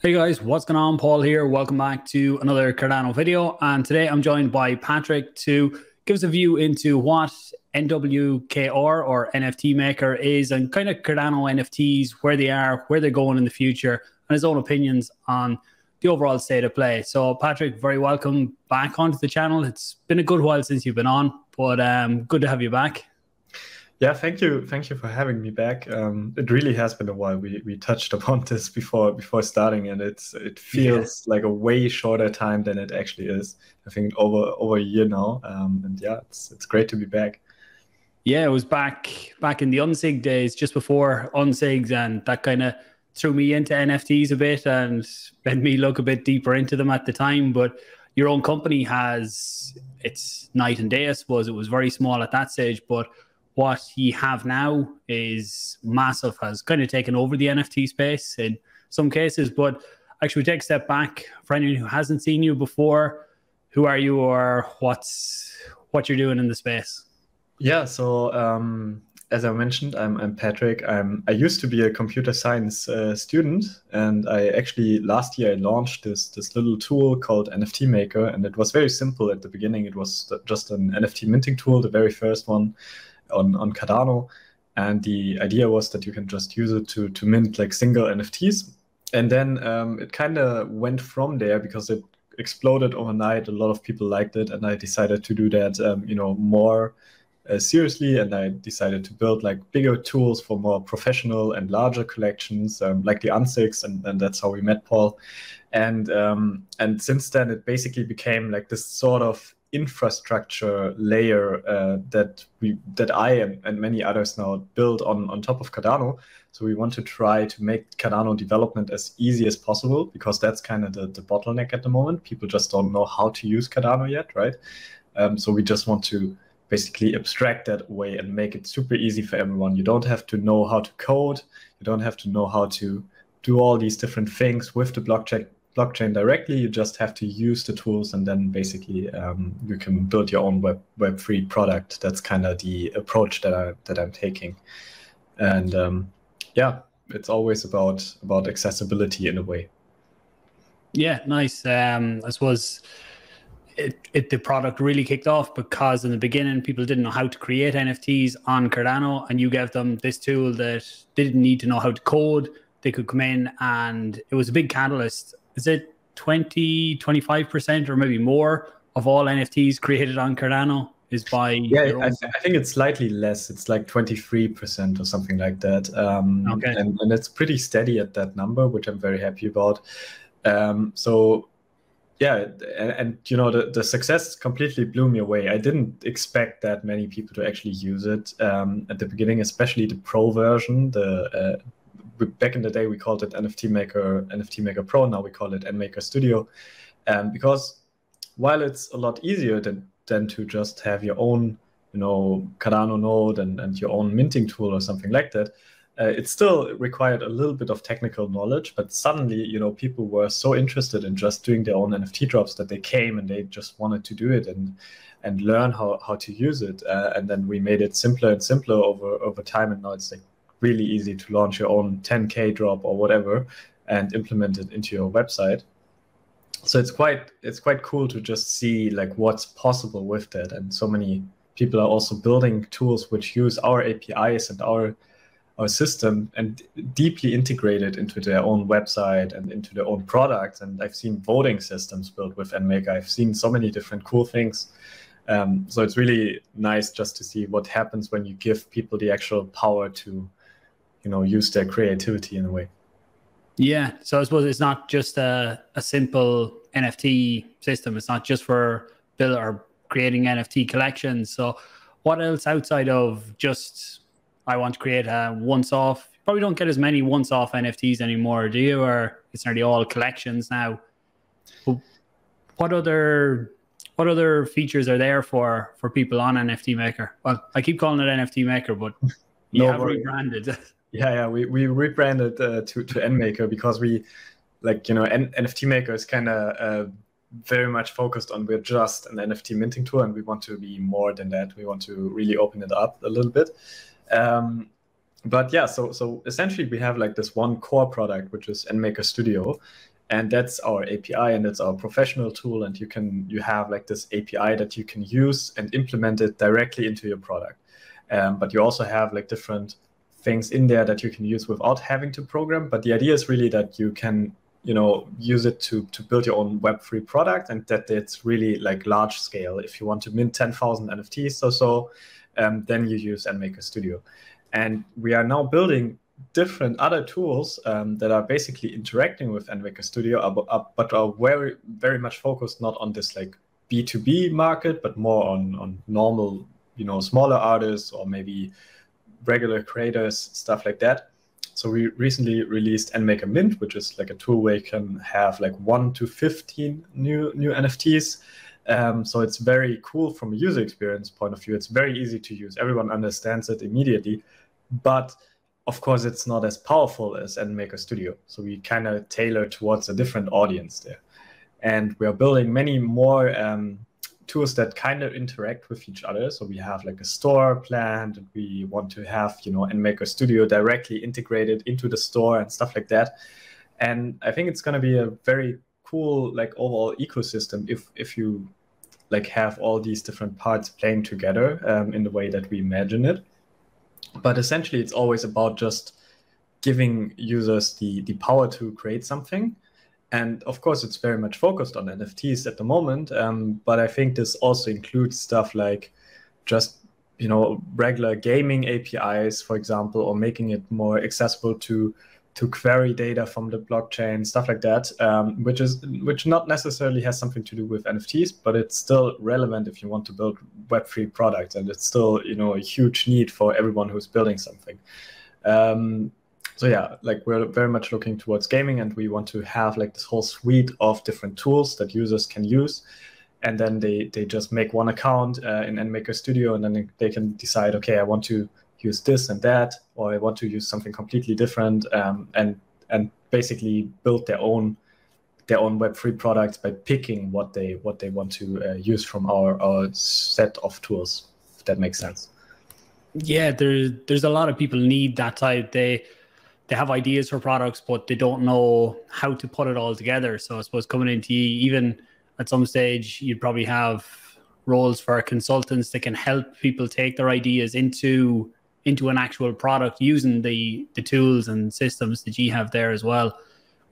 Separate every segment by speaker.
Speaker 1: Hey guys, what's going on? Paul here. Welcome back to another Cardano video. And today I'm joined by Patrick to give us a view into what NWKR or NFT Maker is and kind of Cardano NFTs, where they are, where they're going in the future, and his own opinions on the overall state of play. So Patrick, very welcome back onto the channel. It's been a good while since you've been on, but good to have you back.
Speaker 2: Yeah, thank you for having me back. It really has been a while. We touched upon this before starting, and it feels like a way shorter time than it actually is. I think over a year now, and yeah, it's great to be back.
Speaker 1: Yeah, it was back in the Unsig days, just before Unsigs, and that kind of threw me into NFTs a bit and made me look a bit deeper into them at the time. But your own company it's night and day, I suppose. It was very small at that stage, but what you have now is massive, has kind of taken over the NFT space in some cases. But actually, we take a step back. For anyone who hasn't seen you before, who are you, or what you're doing in the space?
Speaker 2: Yeah, so as I mentioned, I'm Patrick. I used to be a computer science student, and I actually last year I launched this little tool called NFT Maker, and it was very simple at the beginning. It was just an NFT minting tool, the very first one on Cardano, and the idea was that you can just use it to mint like single NFTs, and then it kind of went from there because it exploded overnight. A lot of people liked it, and I decided to do that more seriously, and I decided to build like bigger tools for more professional and larger collections, like the Unsigs, and that's how we met Paul. And since then it basically became like this sort of infrastructure layer that I and many others now build on top of Cardano. So we want to try to make Cardano development as easy as possible, because that's kind of the bottleneck at the moment. People just don't know how to use Cardano yet, right? So we just want to basically abstract that away and make it super easy for everyone. You don't have to know how to code. You don't have to know how to do all these different things with the blockchain directly. You just have to use the tools, and then basically you can build your own Web3 product. That's kind of the approach that I'm taking. And yeah, it's always about accessibility in a way.
Speaker 1: Yeah, nice. I suppose the product really kicked off because in the beginning people didn't know how to create NFTs on Cardano, and you gave them this tool that they didn't need to know how to code. They could come in, and it was a big catalyst. Is it 20-25% or maybe more of all NFTs created on Cardano is by
Speaker 2: I think it's slightly less. It's like 23% or something like that.
Speaker 1: Okay.
Speaker 2: And it's pretty steady at that number, which I'm very happy about. So yeah, and the success completely blew me away. I didn't expect that many people to actually use it at the beginning, especially the pro version. Back in the day, we called it NFT Maker Pro. Now we call it NMaker Studio, because while it's a lot easier than to just have your own, Cardano node and your own minting tool or something like that, it still required a little bit of technical knowledge. But suddenly, people were so interested in just doing their own NFT drops that they came and they just wanted to do it and learn how to use it. And then we made it simpler and simpler over time, and now it's like really easy to launch your own 10K drop or whatever and implement it into your website. So it's quite cool to just see like what's possible with that. And so many people are also building tools which use our APIs and our system and deeply integrate it into their own website and into their own products. And I've seen voting systems built with NMaker. I've seen so many different cool things. So it's really nice just to see what happens when you give people the actual power to use their creativity in a way.
Speaker 1: Yeah, so I suppose it's not just a simple NFT system. It's not just for building or creating NFT collections. So what else outside of just, I want to create a once-off? You probably don't get as many once-off NFTs anymore, do you? Or it's nearly all collections now. But what other features are there for people on NFT Maker? Well, I keep calling it NFT Maker, but you have rebranded.
Speaker 2: Yeah, we rebranded to NMaker because we NFT Maker is kind of very much focused on, we're just an NFT minting tool, and we want to be more than that. We want to really open it up a little bit. But yeah, so essentially we have like this one core product, which is NMaker Studio, And that's our API, and that's our professional tool. And you have like this API that you can use and implement it directly into your product. But you also have like different things in there that you can use without having to program. But the idea is really that you can, use it to build your own Web3 product, and that it's really like large scale. If you want to mint 10,000 NFTs or so, then you use nMaker Studio. And we are now building different other tools that are basically interacting with nMaker Studio, but are very, very much focused not on this like B2B market, but more on normal, smaller artists or maybe regular creators, stuff like that. So we recently released nMaker Mint, which is like a tool where you can have like 1 to 15 new NFTs. So it's very cool from a user experience point of view. It's very easy to use. Everyone understands it immediately, but of course, it's not as powerful as nMaker Studio. So we kind of tailor towards a different audience there. And we are building many more tools that kind of interact with each other. So we have like a store planned, and we want to have, nMaker Studio directly integrated into the store and stuff like that. And I think it's going to be a very cool, like overall ecosystem if you like have all these different parts playing together in the way that we imagine it. But essentially, it's always about just giving users the power to create something. And of course, it's very much focused on NFTs at the moment. But I think this also includes stuff like just, regular gaming APIs, for example, or making it more accessible to query data from the blockchain, stuff like that, which not necessarily has something to do with NFTs, but it's still relevant if you want to build Web3 products, and it's still a huge need for everyone who's building something. So yeah, like we're very much looking towards gaming, and we want to have like this whole suite of different tools that users can use, and then they just make one account in nMaker Studio, and then they can decide, okay, I want to use this and that, or I want to use something completely different, and basically build their own Web3 products by picking what they want to use from our set of tools, if that makes sense.
Speaker 1: Yeah, there's a lot of people need that type. They have ideas for products, but they don't know how to put it all together. So I suppose coming into even at some stage, you'd probably have roles for consultants that can help people take their ideas into an actual product using the tools and systems that you have there as well.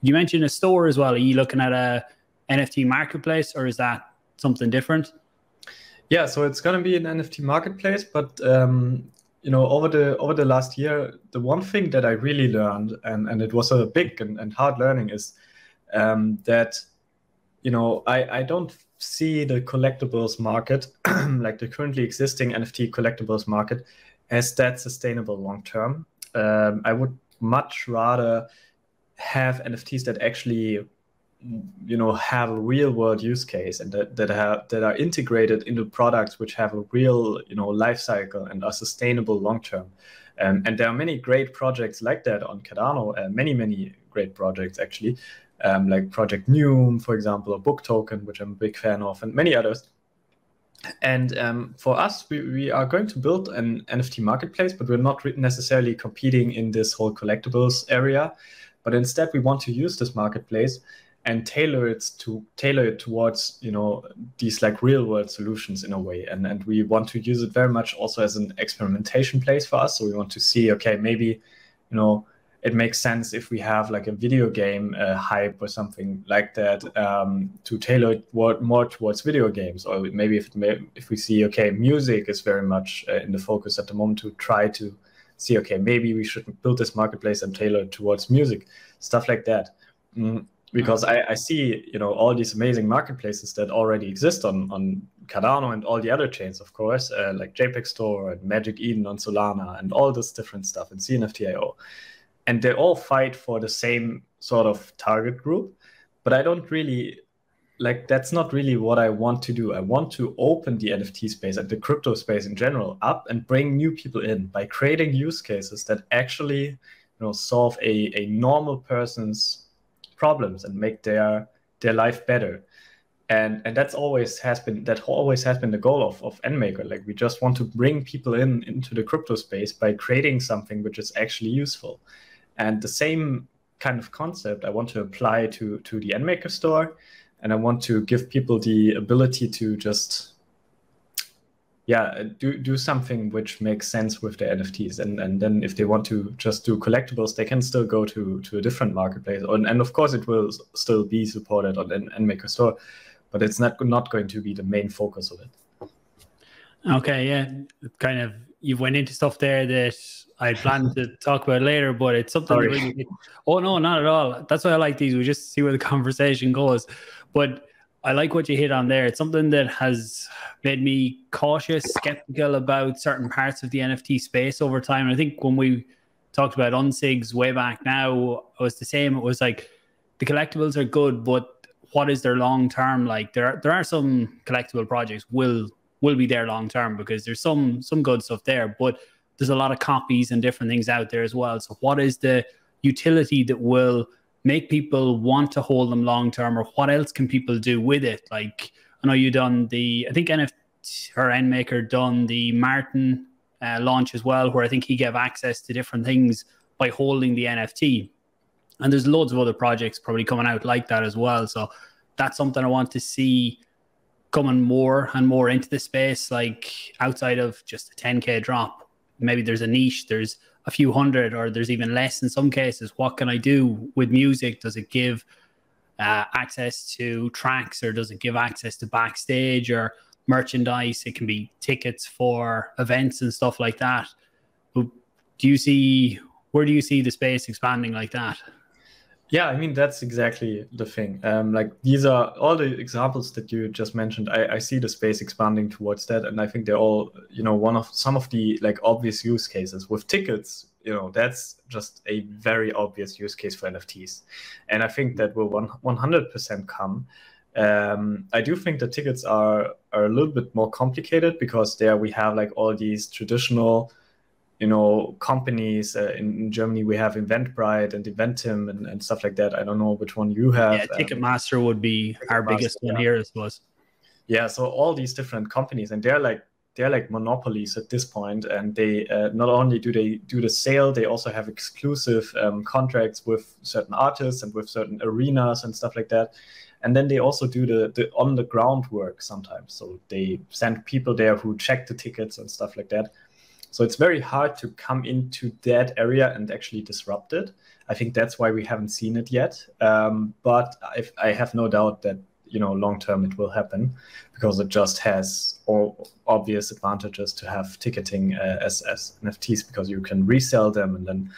Speaker 1: You mentioned a store as well. Are you looking at a NFT marketplace, or is that something different?
Speaker 2: Yeah, so it's going to be an NFT marketplace, but over the last year, the one thing that I really learned, and it was a big and hard learning, is that I don't see the collectibles market, like the currently existing NFT collectibles market, as that sustainable long term. I would much rather have NFTs that actually have a real world use case, and that are integrated into products which have a real life cycle and are sustainable long term. And there are many great projects like that on Cardano, many great projects actually, like Project Neum, for example, or Book Token, which I'm a big fan of, and many others. And for us, we are going to build an NFT marketplace, but we're not necessarily competing in this whole collectibles area. But instead, we want to use this marketplace and tailor it towards these like real world solutions in a way. And we want to use it very much also as an experimentation place for us. So we want to see, okay, maybe it makes sense if we have like a video game hype or something like that, to tailor it more towards video games. Or maybe if we see, okay, music is very much in the focus at the moment, to try to see, okay, maybe we should build this marketplace and tailor it towards music, stuff like that. Because I see, all these amazing marketplaces that already exist on Cardano and all the other chains, of course, like JPEG Store and Magic Eden on Solana and all this different stuff, and CNFT.io. And they all fight for the same sort of target group. But I don't really, that's not really what I want to do. I want to open the NFT space and the crypto space in general up and bring new people in by creating use cases that actually, solve a normal person's problems and make their life better. And that always has been the goal of nMaker. Like, we just want to bring people into the crypto space by creating something which is actually useful. And the same kind of concept I want to apply to the NMaker store, and I want to give people the ability to just do something which makes sense with the NFTs, and then if they want to just do collectibles, they can still go to a different marketplace, and of course it will still be supported on an NMaker store, but it's not going to be the main focus of it.
Speaker 1: Okay, yeah, kind of you went into stuff there that I planned to talk about later, but it's something that really. Oh no, not at all. That's why I like these. We just see where the conversation goes, but I like what you hit on there. It's something that has made me cautious, skeptical about certain parts of the NFT space over time. And I think when we talked about Unsigs way back now, it was the same. It was like the collectibles are good, but what is their long term? Like there are some collectible projects will be there long term because there's some good stuff there, but there's a lot of copies and different things out there as well. So what is the utility that will make people want to hold them long term, or what else can people do with it? Like I know you done I think NFT or NMaker done the Martin launch as well, where I think he gave access to different things by holding the NFT. And there's loads of other projects probably coming out like that as well. So that's something I want to see coming more and more into the space, like outside of just a 10K drop. Maybe there's a niche, there's a few hundred, or there's even less in some cases. What can I do with music? Does it give access to tracks, or does it give access to backstage or merchandise? It can be tickets for events and stuff like that. But where do you see the space expanding like that?
Speaker 2: Yeah, I mean, that's exactly the thing. Like these are all the examples that you just mentioned. I see the space expanding towards that, and I think they're all, some of the like obvious use cases with tickets. That's just a very obvious use case for NFTs, and I think that will 100% come. I do think the tickets are a little bit more complicated because there we have like all these traditional companies. In Germany we have Eventbrite and Eventim and stuff like that. I don't know which one you have.
Speaker 1: Yeah, Ticketmaster would be our biggest one here, I suppose.
Speaker 2: Yeah, so all these different companies, and they're like monopolies at this point, and they not only do they do the sale, they also have exclusive contracts with certain artists and with certain arenas and stuff like that. And then they also do the on the ground work sometimes. So they send people there who check the tickets and stuff like that. So it's very hard to come into that area and actually disrupt it. I think that's why we haven't seen it yet. But I have no doubt that long term it will happen, because it just has all obvious advantages to have ticketing as NFTs, because you can resell them, and then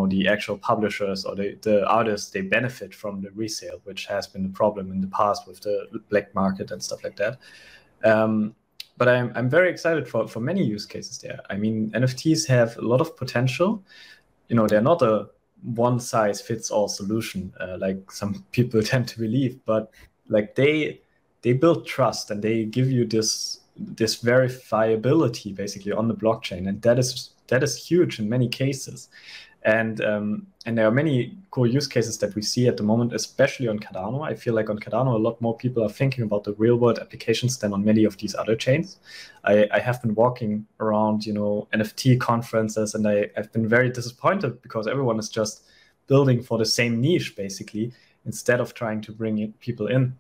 Speaker 2: the actual publishers or the artists, they benefit from the resale, which has been the problem in the past with the black market and stuff like that. But I'm very excited for many use cases there. I mean, NFTs have a lot of potential. They're not a one-size-fits-all solution like some people tend to believe, but like they build trust, and they give you this verifiability basically on the blockchain, and that is huge in many cases. And there are many cool use cases that we see at the moment, especially on Cardano. I feel like on Cardano, a lot more people are thinking about the real world applications than on many of these other chains. I have been walking around, NFT conferences, and I've been very disappointed because everyone is just building for the same niche, basically, instead of trying to bring people in.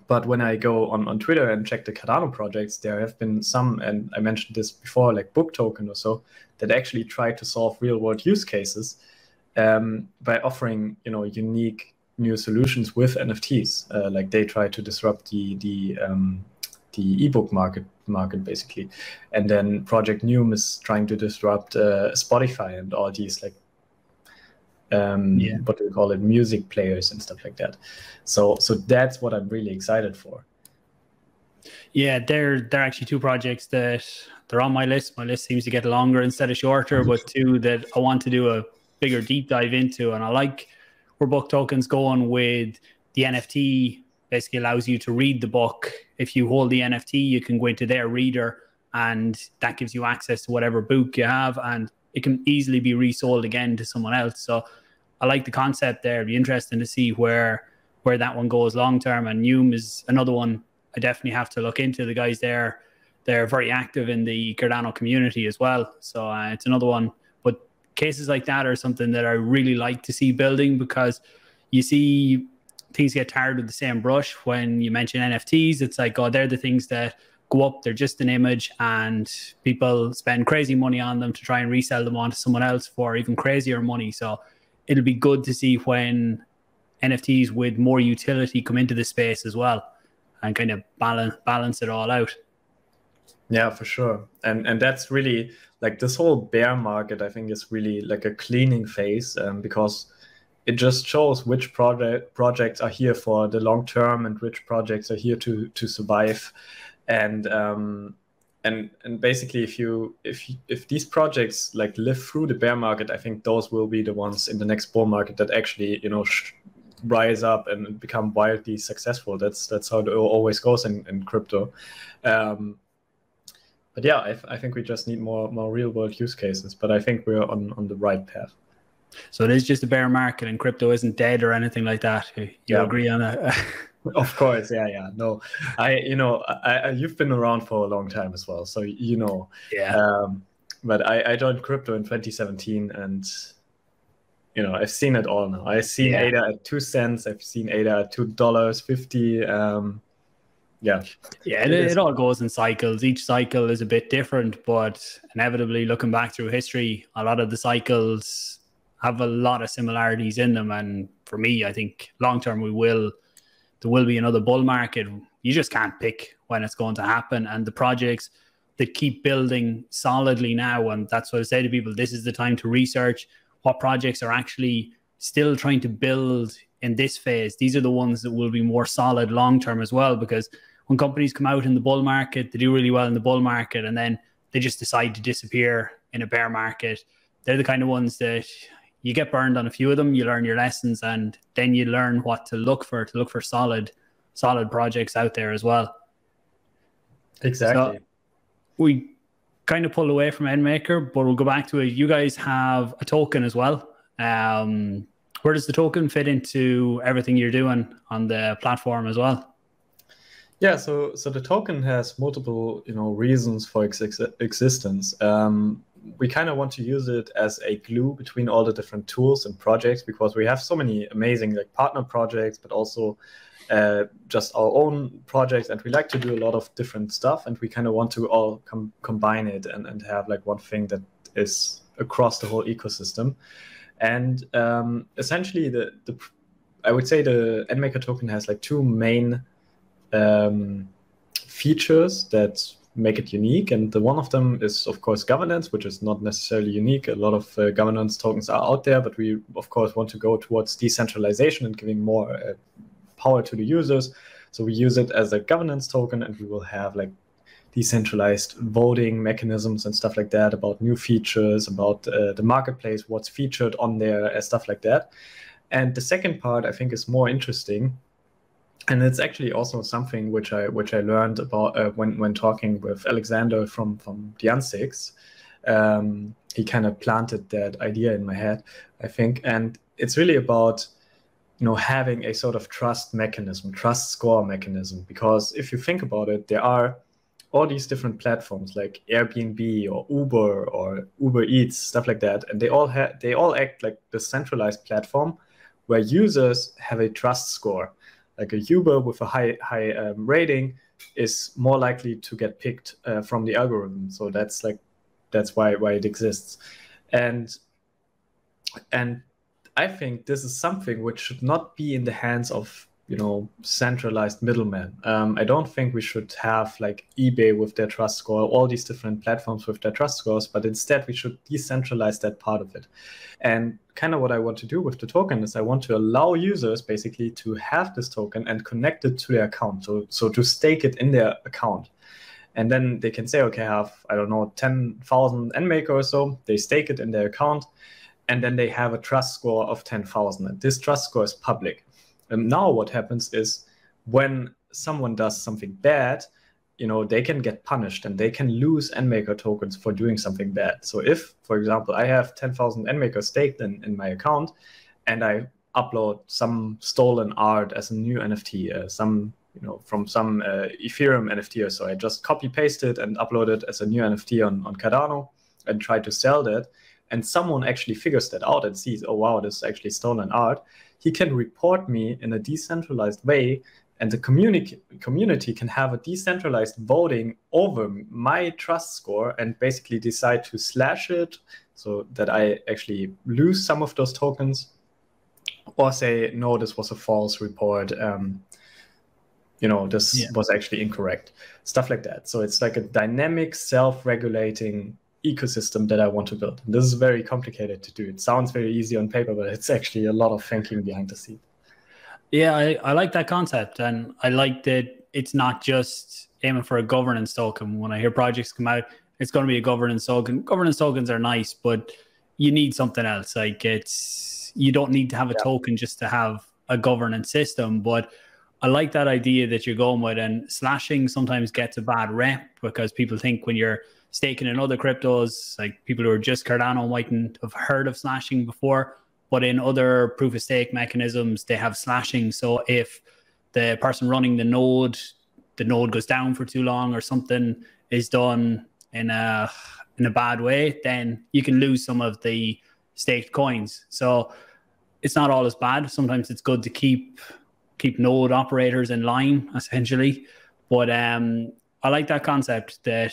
Speaker 2: But when I go on Twitter and check the Cardano projects, there have been some, and I mentioned this before, like Book Token or so, that actually try to solve real-world use cases by offering, unique new solutions with NFTs. Like they try to disrupt the ebook market basically, and then Project Neum is trying to disrupt Spotify and all these like what do we call it, music players and stuff like that. So that's what I'm really excited for.
Speaker 1: Yeah, they're actually two projects that they're on my list. My list seems to get longer instead of shorter, but two that I want to do a bigger deep dive into. And I like where Book Token's going with the NFT. Basically allows you to read the book. If you hold the NFT, you can go into their reader, and that gives you access to whatever book you have, and it can easily be resold again to someone else. So I like the concept there. It'd be interesting to see where that one goes long term. And Neum is another one I definitely have to look into. The guys there, they're very active in the Cardano community as well. So it's another one. But cases like that are something that I really like to see building, because you see things get tarred with the same brush. When you mention NFTs, it's like, oh, they're the things that go up, they're just an image, and people spend crazy money on them to try and resell them onto someone else for even crazier money. So it'll be good to see when NFTs with more utility come into the space as well, and kind of balance it all out.
Speaker 2: Yeah, for sure. And that's really like this whole bear market, I think, is really like a cleaning phase, because it just shows which projects are here for the long term and which projects are here to survive. And basically, if these projects like live through the bear market, I think those will be the ones in the next bull market that actually, you know, rise up and become wildly successful. That's how it always goes in crypto. But yeah, I think we just need more real world use cases. But I think we're on the right path.
Speaker 1: So it is just a bear market, and crypto isn't dead or anything like that. You agree on that?
Speaker 2: Of course, yeah. No, you've been around for a long time as well, so you know.
Speaker 1: Yeah.
Speaker 2: But I joined crypto in 2017, and you know, I've seen it all now. I've seen ADA at 2 cents. I've seen ADA at $2.50. Yeah,
Speaker 1: it all goes in cycles. Each cycle is a bit different, but inevitably, looking back through history, a lot of the cycles have a lot of similarities in them. And for me, I think long term there will be another bull market. You just can't pick when it's going to happen. And the projects that keep building solidly now, and that's what I say to people, this is the time to research what projects are actually still trying to build in this phase. These are the ones that will be more solid long term as well, because when companies come out in the bull market, they do really well in the bull market, and then they just decide to disappear in a bear market. They're the kind of ones that you get burned on a few of them, you learn your lessons, and then you learn what to look for solid projects out there as well.
Speaker 2: Exactly.
Speaker 1: So we kind of pulled away from EnMaker, but we'll go back to it. You guys have a token as well. Where does the token fit into everything you're doing on the platform as well?
Speaker 2: Yeah, so the token has multiple, you know, reasons for existence. We kind of want to use it as a glue between all the different tools and projects, because we have so many amazing like partner projects, but also just our own projects, and we like to do a lot of different stuff, and we kind of want to all combine it and have like one thing that is across the whole ecosystem. And essentially, I would say the EnMaker token has like two main features that make it unique, and one of them is of course governance, which is not necessarily unique. A lot of governance tokens are out there, but we of course want to go towards decentralization and giving more power to the users. So we use it as a governance token, and we will have like decentralized voting mechanisms and stuff like that about new features, about the marketplace, what's featured on there, stuff like that. And the second part I think is more interesting. And it's actually also something which I learned about when talking with Alexander from the Unsigs. He kind of planted that idea in my head, I think. And it's really about, you know, having a sort of trust score mechanism. Because if you think about it, there are all these different platforms like Airbnb or Uber Eats, stuff like that, and they all act like the centralized platform where users have a trust score. Like a Uber with a high rating is more likely to get picked from the algorithm. So that's why it exists. And I think this is something which should not be in the hands of, you know, centralized middlemen. I don't think we should have like eBay with their trust score, all these different platforms with their trust scores, but instead we should decentralize that part of it. And kind of what I want to do with the token is I want to allow users basically to have this token and connect it to their account. So to stake it in their account. And then they can say, okay, I have, I don't know, 10,000 EnMaker or so. They stake it in their account, and then they have a trust score of 10,000. And this trust score is public. And now what happens is when someone does something bad, you know, they can get punished and they can lose EnMaker tokens for doing something bad. So if, for example, I have 10,000 EnMaker staked in my account, and I upload some stolen art as a new NFT, from some Ethereum NFT or so, I just copy paste it and upload it as a new NFT on Cardano and try to sell that, and someone actually figures that out and sees, oh wow, this is actually stolen art, he can report me in a decentralized way, and the community can have a decentralized voting over my trust score and basically decide to slash it so that I actually lose some of those tokens, or say, no, this was a false report. This was actually incorrect. Stuff like that. So it's like a dynamic, self-regulating ecosystem that I want to build. And this is very complicated to do. It sounds very easy on paper, but it's actually a lot of thinking behind the scenes.
Speaker 1: Yeah, I like that concept, and I like that it's not just aiming for a governance token. When I hear projects come out, it's going to be a governance token. Governance tokens are nice, but you need something else. Like, you don't need to have a token just to have a governance system. But I like that idea that you're going with, and slashing sometimes gets a bad rep because people think when you're staking in other cryptos, like people who are just Cardano mightn't have heard of slashing before. But in other proof of stake mechanisms, they have slashing. So if the person running the node goes down for too long, or something is done in a bad way, then you can lose some of the staked coins. So it's not all as bad. Sometimes it's good to keep node operators in line, essentially. But I like that concept that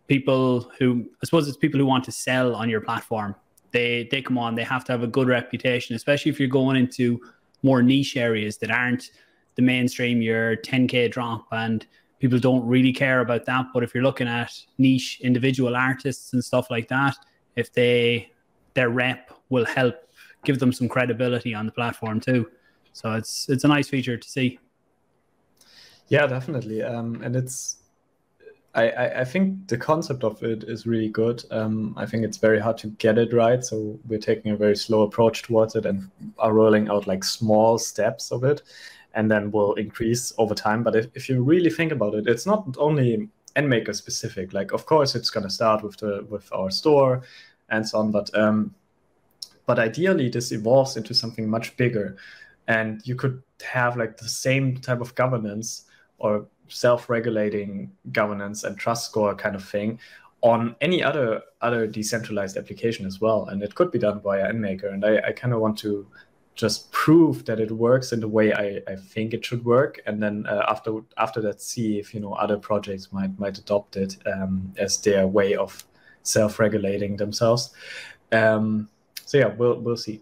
Speaker 1: people who want to sell on your platform, they come on, they have to have a good reputation, especially if you're going into more niche areas that aren't the mainstream, your 10K drop, and people don't really care about that. But if you're looking at niche individual artists and stuff like that, if their rep will help give them some credibility on the platform too. So it's a nice feature to see.
Speaker 2: Yeah, definitely. And I think the concept of it is really good. I think it's very hard to get it right. So we're taking a very slow approach towards it and are rolling out like small steps of it, and then we'll increase over time. But if you really think about it, it's not only NMaker specific. Like, of course, it's going to start with our store and so on. But ideally, this evolves into something much bigger. And you could have like the same type of governance or self-regulating governance and trust score kind of thing on any other decentralized application as well. And it could be done via NMaker. And I kind of want to just prove that it works in the way I think it should work. And then after that, see if other projects might adopt it as their way of self-regulating themselves. So yeah, we'll see.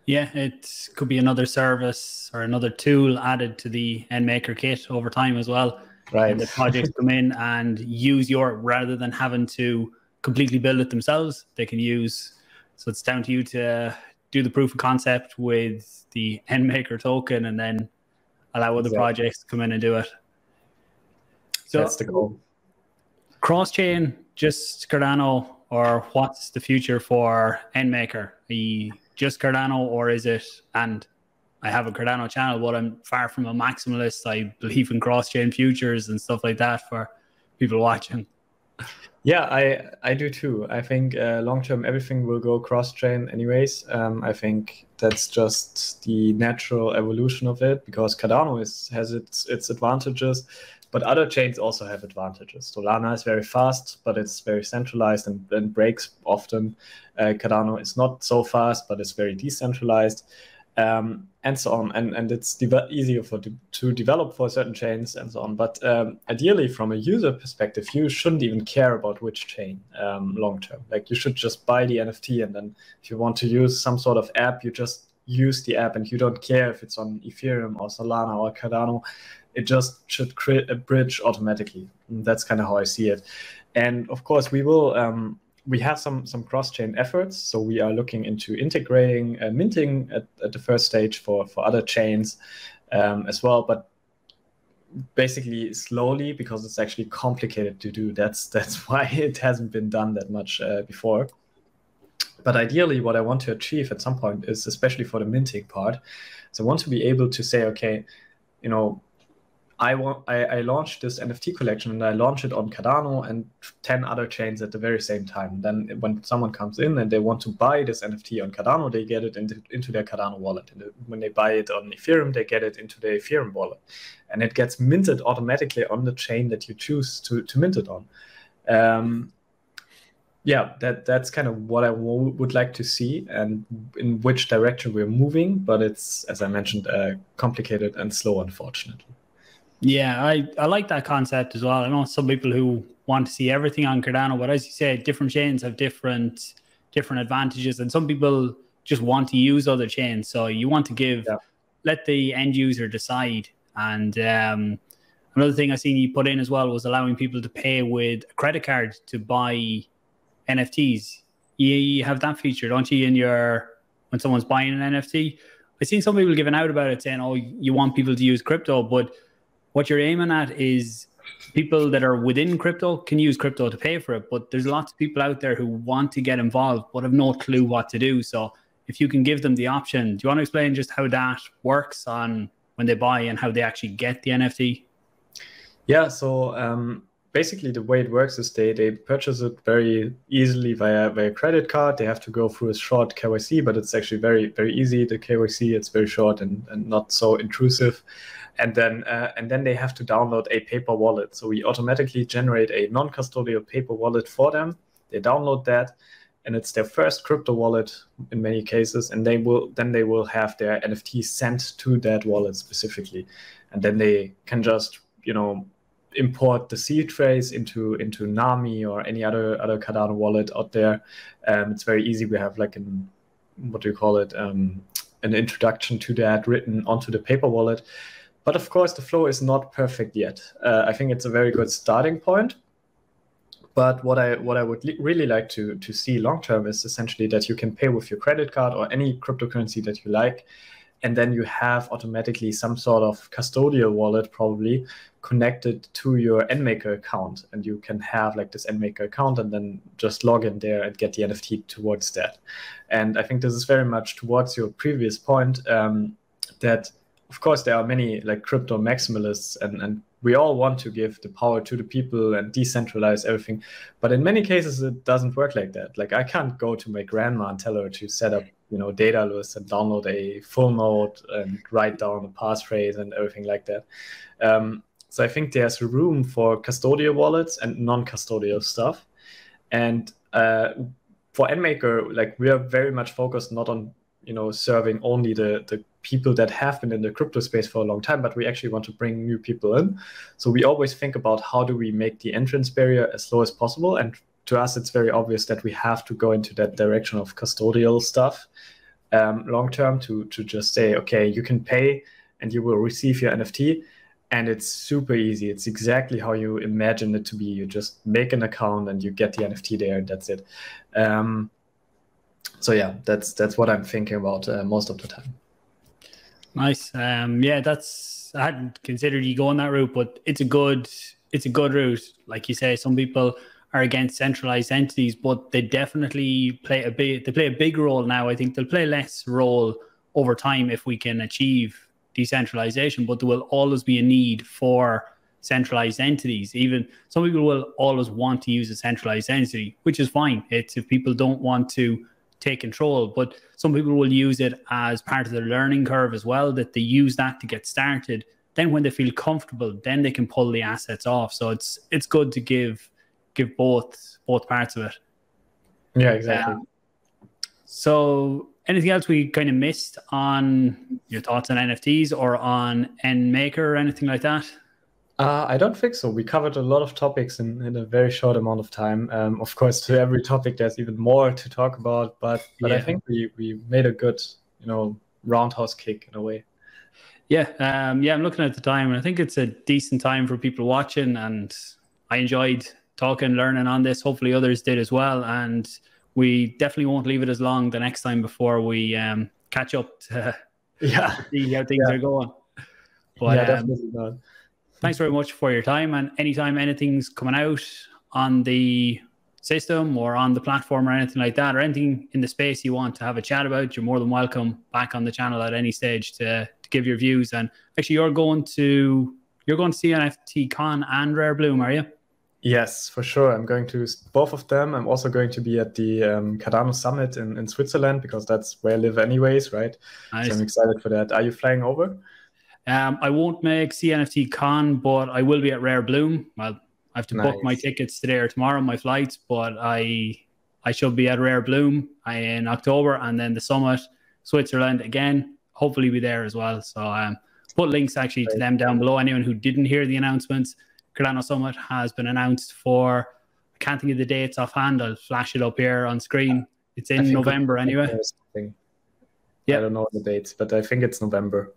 Speaker 1: Yeah, it could be another service or another tool added to the NMaker kit over time as well.
Speaker 2: Right.
Speaker 1: And the projects come in and use rather than having to completely build it themselves, they can use. So it's down to you to do the proof of concept with the NMaker token and then allow other projects to come in and do it. So
Speaker 2: that's the goal.
Speaker 1: Cross-chain, just Cardano, or what's the future for NMaker? Are you just Cardano, or is it, and I have a Cardano channel, but I'm far from a maximalist. I believe in cross-chain futures and stuff like that for people watching.
Speaker 2: Yeah, I do too. I think long-term everything will go cross-chain anyways. I think that's just the natural evolution of it, because Cardano has its advantages, but other chains also have advantages. Solana is very fast, but it's very centralized and breaks often. Cardano is not so fast, but it's very decentralized, and so on. And it's easier to develop for certain chains and so on. But ideally, from a user perspective, you shouldn't even care about which chain long term. Like, you should just buy the NFT, and then if you want to use some sort of app, you just use the app, and you don't care if it's on Ethereum or Solana or Cardano. It just should create a bridge automatically. And that's kind of how I see it. And of course, we will. We have some cross-chain efforts, so we are looking into integrating minting at the first stage for other chains as well, but basically slowly, because it's actually complicated to do. That's why it hasn't been done that much before. But ideally, what I want to achieve at some point is, especially for the minting part, so I want to be able to say, okay, I launched this NFT collection, and I launch it on Cardano and 10 other chains at the very same time. Then when someone comes in and they want to buy this NFT on Cardano, they get it into their Cardano wallet. And when they buy it on Ethereum, they get it into their Ethereum wallet. And it gets minted automatically on the chain that you choose to mint it on. Yeah, that's kind of what I would like to see and in which direction we're moving. But it's, as I mentioned, complicated and slow, unfortunately.
Speaker 1: Yeah, I like that concept as well. I know some people who want to see everything on Cardano, but as you said, different chains have different advantages, and some people just want to use other chains. So you want to
Speaker 2: Yeah.
Speaker 1: let the end user decide. And another thing I seen you put in as well was allowing people to pay with a credit card to buy NFTs. You have that feature, don't you, in your when someone's buying an NFT? I've seen some people giving out about it saying, "Oh, you want people to use crypto," but what you're aiming at is people that are within crypto can use crypto to pay for it. But there's lots of people out there who want to get involved but have no clue what to do. So if you can give them the option, do you want to explain just how that works on when they buy and how they actually get the NFT?
Speaker 2: Yeah, so basically the way it works is they purchase it very easily via credit card. They have to go through a short KYC, but it's actually very, very easy. The KYC, it's very short and not so intrusive. And then they have to download a paper wallet. So we automatically generate a non-custodial paper wallet for them. They download that, and it's their first crypto wallet in many cases. And they will have their NFT sent to that wallet specifically, and then they can just import the seed phrase into Nami or any other Cardano wallet out there. It's very easy. We have like an introduction to that written onto the paper wallet. But of course, the flow is not perfect yet. I think it's a very good starting point. But what I would really like to see long term is essentially that you can pay with your credit card or any cryptocurrency that you like, and then you have automatically some sort of custodial wallet probably connected to your NMaker account, and you can have like this NMaker account and then just log in there and get the NFT towards that. And I think this is very much towards your previous point, that of course there are many like crypto maximalists, and we all want to give the power to the people and decentralize everything, but in many cases it doesn't work like that. Like I can't go to my grandma and tell her to set up Daedalus and download a full node and write down a passphrase and everything like that. So I think there's room for custodial wallets and non-custodial stuff. And for NMaker, like we are very much focused not on serving only the people that have been in the crypto space for a long time, but we actually want to bring new people in. So we always think about how do we make the entrance barrier as low as possible. And to us, it's very obvious that we have to go into that direction of custodial stuff long term to just say, okay, you can pay and you will receive your NFT. And it's super easy. It's exactly how you imagine it to be. You just make an account and you get the NFT there, and that's it. So yeah, that's what I'm thinking about most of the time.
Speaker 1: Nice. Yeah, I hadn't considered you going that route, but it's a good route. Like you say, some people are against centralized entities, but they definitely play a big role now. I think they'll play less role over time if we can achieve decentralization, but there will always be a need for centralized entities. Even some people will always want to use a centralized entity, which is fine. It's if people don't want to take control, but some people will use it as part of their learning curve as well, that they use that to get started. Then when they feel comfortable, then they can pull the assets off. So it's good to give both parts of it.
Speaker 2: Yeah, exactly.
Speaker 1: So anything else we kind of missed on your thoughts on NFTs or on NMaker or anything like that?
Speaker 2: I don't think so. We covered a lot of topics in a very short amount of time. Of course, to every topic, there's even more to talk about. But yeah. I think we made a good, roundhouse kick in a way.
Speaker 1: Yeah, I'm looking at the time, and I think it's a decent time for people watching. And I enjoyed talking, learning on this. Hopefully, others did as well. And we definitely won't leave it as long the next time before we catch up to see how things are going. But,
Speaker 2: yeah, definitely not.
Speaker 1: Thanks very much for your time, and anytime anything's coming out on the system or on the platform or anything like that, or anything in the space you want to have a chat about, you're more than welcome back on the channel at any stage to give your views. And actually, you're going to see NFT Con and Rare Bloom, are you?
Speaker 2: Yes, for sure. I'm going to both of them. I'm also going to be at the Cardano Summit in Switzerland, because that's where I live anyways, right? Nice. So I'm excited for that. Are you flying over?
Speaker 1: I won't make CNFT Con, but I will be at Rare Bloom. Well, I have to book my tickets today or tomorrow, my flights, but I I should be at Rare Bloom in October, and then the Summit, Switzerland again. Hopefully be there as well. So put links actually to them down below. Anyone who didn't hear the announcements, Cardano Summit has been announced for, I can't think of the dates offhand. I'll flash it up here on screen. It's in November anyway.
Speaker 2: Yeah. I don't know the dates, but I think it's November.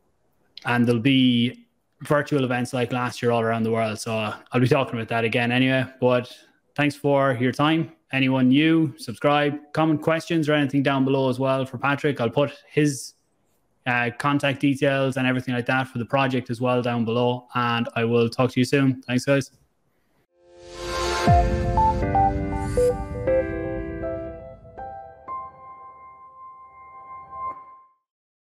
Speaker 1: And there'll be virtual events like last year all around the world. So I'll be talking about that again anyway. But thanks for your time. Anyone new, subscribe, comment questions or anything down below as well for Patrick. I'll put his contact details and everything like that for the project as well down below. And I will talk to you soon. Thanks, guys.